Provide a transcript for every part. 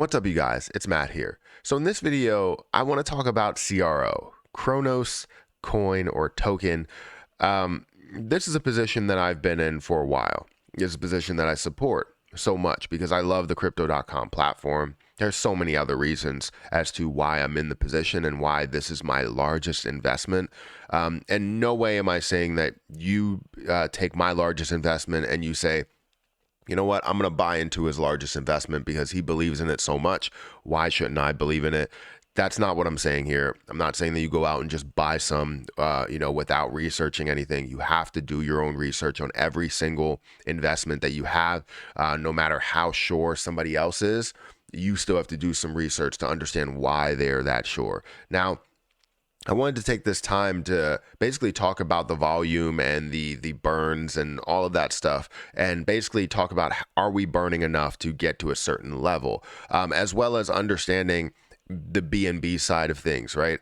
What's up, you guys? It's Matt here. So in this video, I want to talk about CRO, Chronos coin or token. This is a position that I've been in for a while. It's a position that I support so much because I love the crypto.com platform. There's so many other reasons as to why I'm in the position and why this is my largest investment. And no way am I saying that you take my largest investment and you say, you know what, I'm going to buy into his largest investment because he believes in it so much. Why shouldn't I believe in it? That's not what I'm saying here. I'm not saying that you go out and just buy some, without researching anything. You have to do your own research on every single investment that you have. No matter how sure somebody else is, you still have to do some research to understand why they're that sure. Now, I wanted to take this time to basically talk about the volume and the burns and all of that stuff, and basically talk about, are we burning enough to get to a certain level, as well as understanding the BNB side of things, right?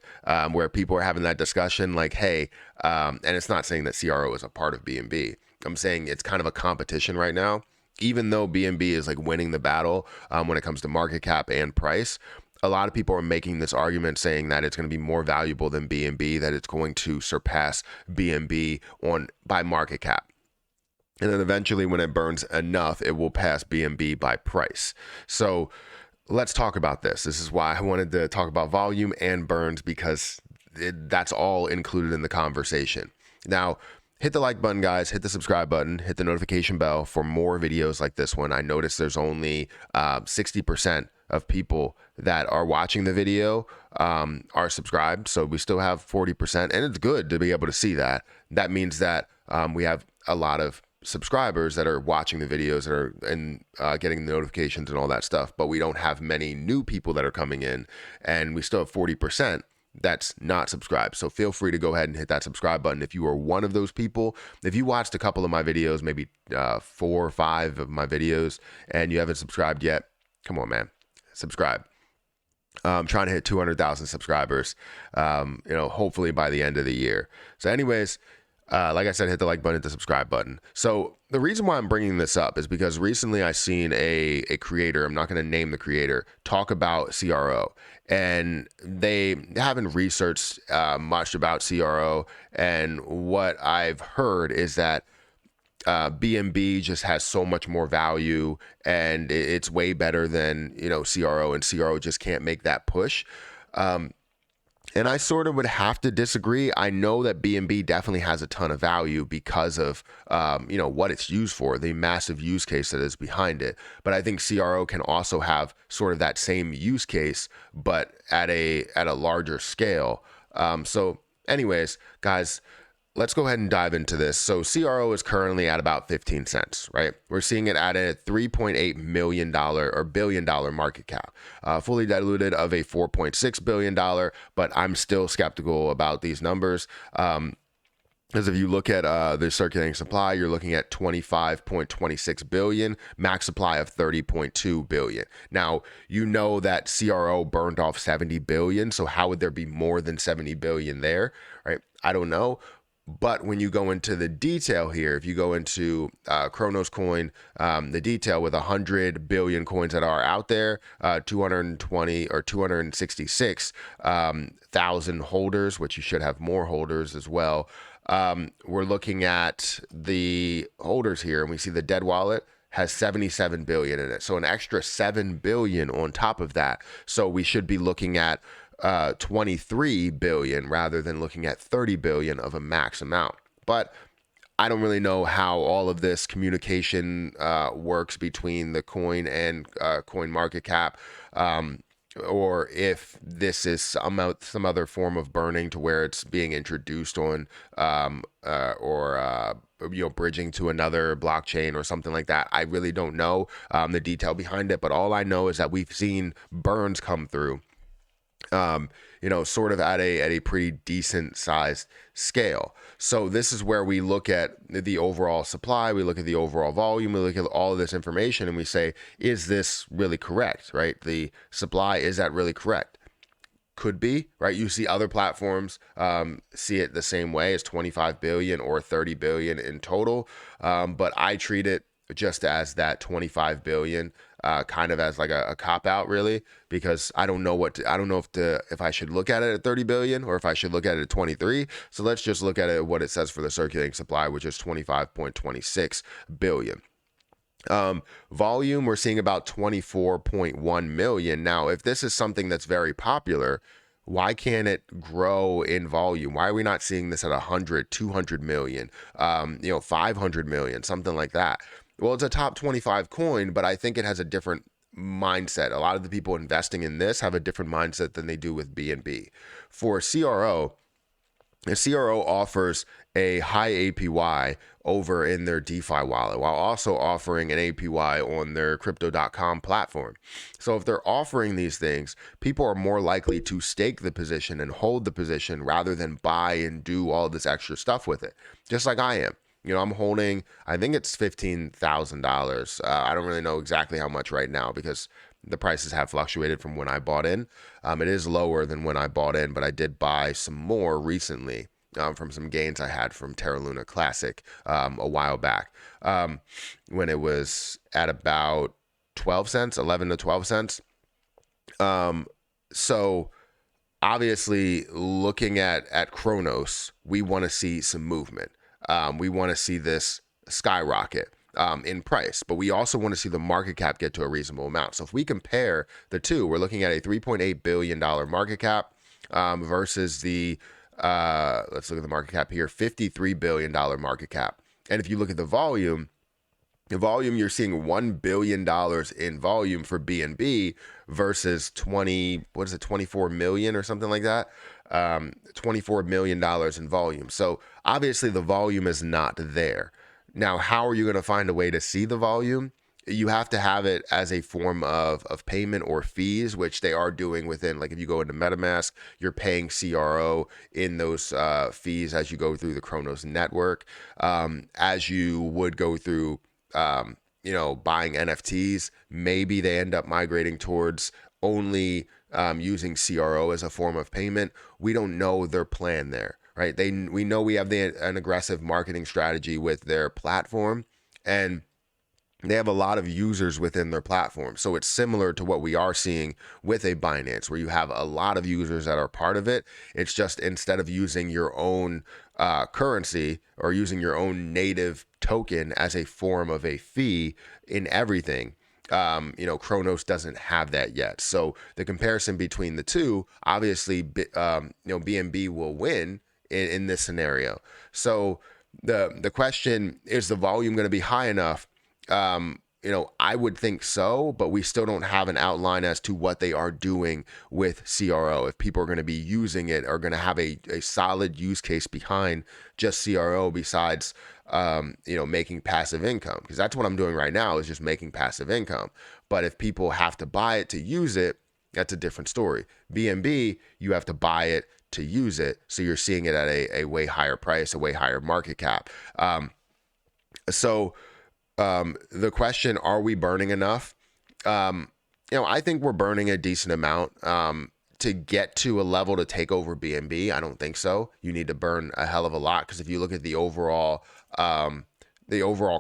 Where people are having that discussion like, hey, and it's not saying that CRO is a part of BNB. I'm saying it's kind of a competition right now. Even though BNB is like winning the battle when it comes to market cap and price, a lot of people are making this argument saying that it's going to be more valuable than BNB, that it's going to surpass BNB by market cap. And then eventually when it burns enough, it will pass BNB by price. So let's talk about this. This is why I wanted to talk about volume and burns, because that's all included in the conversation. Now, hit the like button, guys. Hit the subscribe button. Hit the notification bell for more videos like this one. I noticed there's only 60% of people that are watching the video are subscribed. So we still have 40%, and it's good to be able to see that. That means that we have a lot of subscribers that are watching the videos that are and getting the notifications and all that stuff, but we don't have many new people that are coming in, and we still have 40% that's not subscribed. So feel free to go ahead and hit that subscribe button if you are one of those people. If you watched a couple of my videos, maybe 4 or 5 of my videos, and you haven't subscribed yet, come on, man, subscribe. I'm trying to hit 200,000 subscribers, hopefully by the end of the year. So anyways, like I said, hit the like button, hit the subscribe button. So the reason why I'm bringing this up is because recently I seen a creator, I'm not going to name the creator, talk about CRO, and they haven't researched much about CRO. And what I've heard is that BNB just has so much more value, and it's way better than CRO, and CRO just can't make that push. And I sort of would have to disagree. I know that BNB definitely has a ton of value because of what it's used for, the massive use case that is behind it. But I think CRO can also have sort of that same use case, but at a larger scale. So anyways, guys, let's go ahead and dive into this. So CRO is currently at about 15 cents, right? We're seeing it at a $3.8 million or billion dollar market cap, fully diluted of a $4.6 billion, but I'm still skeptical about these numbers. Because if you look at the circulating supply, you're looking at 25.26 billion, max supply of 30.2 billion. Now, you know that CRO burned off 70 billion, so how would there be more than 70 billion there, right? I don't know. But when you go into the detail here, if you go into Chronos coin, the detail with 100 billion coins that are out there, 220 or 266,000 holders, which you should have more holders as well. We're looking at the holders here, and we see the dead wallet has 77 billion in it. So an extra 7 billion on top of that. So we should be looking at 23 billion rather than looking at 30 billion of a max amount. But I don't really know how all of this communication works between the coin and coin market cap, or if this is some other form of burning to where it's being introduced on bridging to another blockchain or something like that. I really don't know the detail behind it, but all I know is that we've seen burns come through sort of at a pretty decent sized scale. So this is where we look at the overall supply, we look at the overall volume, we look at all of this information, and we say, is this really correct, right? The supply, is that really correct? Could be, right? You see other platforms see it the same way as 25 billion or 30 billion in total, but I treat it just as that 25 billion, kind of as like a cop out, really, because I don't know I don't know if I should look at it at 30 billion or if I should look at it at 23. So let's just look at it what it says for the circulating supply, which is 25.26 billion. Volume, we're seeing about 24.1 million. Now, if this is something that's very popular, why can't it grow in volume? Why are we not seeing this at 100, 200 million, 500 million, something like that? Well, it's a top 25 coin, but I think it has a different mindset. A lot of the people investing in this have a different mindset than they do with BNB. For CRO, a CRO offers a high APY over in their DeFi wallet while also offering an APY on their crypto.com platform. So if they're offering these things, people are more likely to stake the position and hold the position rather than buy and do all this extra stuff with it, just like I am. I'm holding, I think it's $15,000. I don't really know exactly how much right now because the prices have fluctuated from when I bought in. It is lower than when I bought in, but I did buy some more recently from some gains I had from Terra Luna Classic a while back when it was at about 12 cents, 11 to 12 cents. So obviously looking at Chronos, we want to see some movement. We want to see this skyrocket in price, but we also want to see the market cap get to a reasonable amount. So if we compare the two, we're looking at a $3.8 billion market cap versus the, let's look at the market cap here, $53 billion market cap. And if you look at the volume, you're seeing $1 billion in volume for BNB versus 24 million or something like that. $24 million in volume. So obviously the volume is not there. Now, how are you going to find a way to see the volume? You have to have it as a form of payment or fees, which they are doing within, like if you go into MetaMask, you're paying CRO in those fees as you go through the Chronos network, as you would go through, buying NFTs. Maybe they end up migrating towards only using CRO as a form of payment. We don't know their plan there. Right? We know we have an aggressive marketing strategy with their platform, and they have a lot of users within their platform. So it's similar to what we are seeing with a Binance, where you have a lot of users that are part of it. It's just instead of using your own currency or using your own native token as a form of a fee in everything, Chronos doesn't have that yet. So the comparison between the two, obviously, BNB will win in this scenario. So the question is, the volume going to be high enough? I would think so, but we still don't have an outline as to what they are doing with CRO. If people are going to be using it, are going to have a solid use case behind just CRO besides, making passive income, because that's what I'm doing right now is just making passive income. But if people have to buy it to use it, that's a different story. BNB, you have to buy it to use it. So you're seeing it at a way higher price, a way higher market cap. So the question, are we burning enough? I think we're burning a decent amount to get to a level to take over BNB. I don't think so. You need to burn a hell of a lot, because if you look at the overall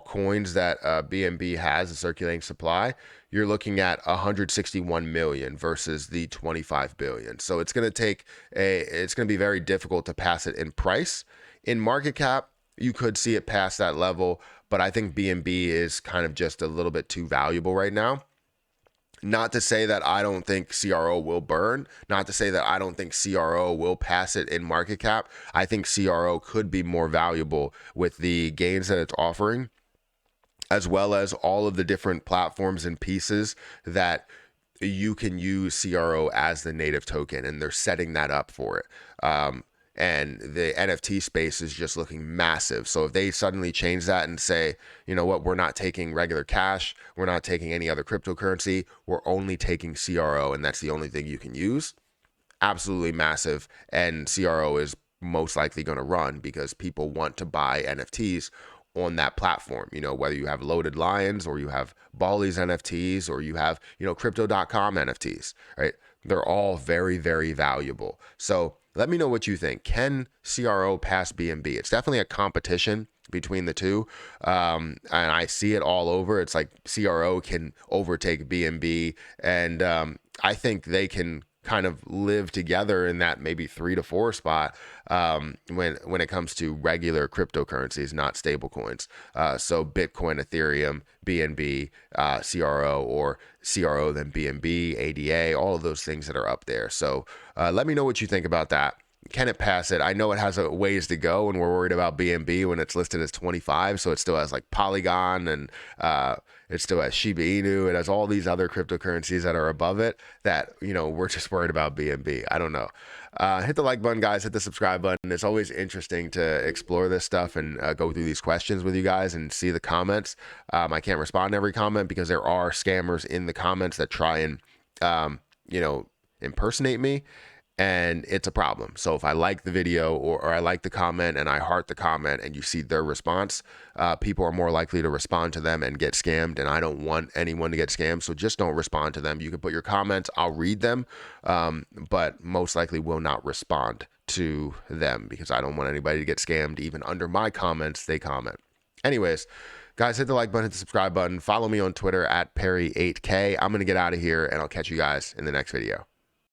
coins that BNB has, the circulating supply, you're looking at 161 million versus the 25 billion. So it's going to be very difficult to pass it in price. In market cap, you could see it past that level, but I think BNB is kind of just a little bit too valuable right now. Not to say that I don't think CRO will burn, not to say that I don't think CRO will pass it in market cap. I think CRO could be more valuable with the gains that it's offering, as well as all of the different platforms and pieces that you can use CRO as the native token, and they're setting that up for it. And the NFT space is just looking massive. So if they suddenly change that and say, you know what, we're not taking regular cash, we're not taking any other cryptocurrency, we're only taking CRO, and that's the only thing you can use, absolutely massive. And CRO is most likely going to run because people want to buy NFTs on that platform, whether you have Loaded Lions or you have Bally's NFTs or you have, crypto.com NFTs, right? They're all very, very valuable. So let me know what you think. Can CRO pass BNB? It's definitely a competition, between the two. And I see it all over. It's like CRO can overtake BNB, and I think they can kind of live together in that maybe 3 to 4 spot when it comes to regular cryptocurrencies, not stable coins. So Bitcoin, Ethereum, BNB, CRO, or CRO then BNB, ADA, all of those things that are up there. So let me know what you think about that. Can it pass it? I know it has a ways to go, and we're worried about BNB when it's listed as 25. So it still has like Polygon, and it still has Shiba Inu. It has all these other cryptocurrencies that are above it that, we're just worried about BNB. I don't know. Hit the like button, guys. Hit the subscribe button. It's always interesting to explore this stuff and go through these questions with you guys and see the comments. I can't respond to every comment because there are scammers in the comments that try and, impersonate me. And it's a problem. So if I like the video or I like the comment and I heart the comment and you see their response, people are more likely to respond to them and get scammed. And I don't want anyone to get scammed. So just don't respond to them. You can put your comments, I'll read them, but most likely will not respond to them because I don't want anybody to get scammed. Even under my comments, they comment. Anyways, guys, hit the like button, hit the subscribe button. Follow me on Twitter at Perry8K. I'm going to get out of here and I'll catch you guys in the next video.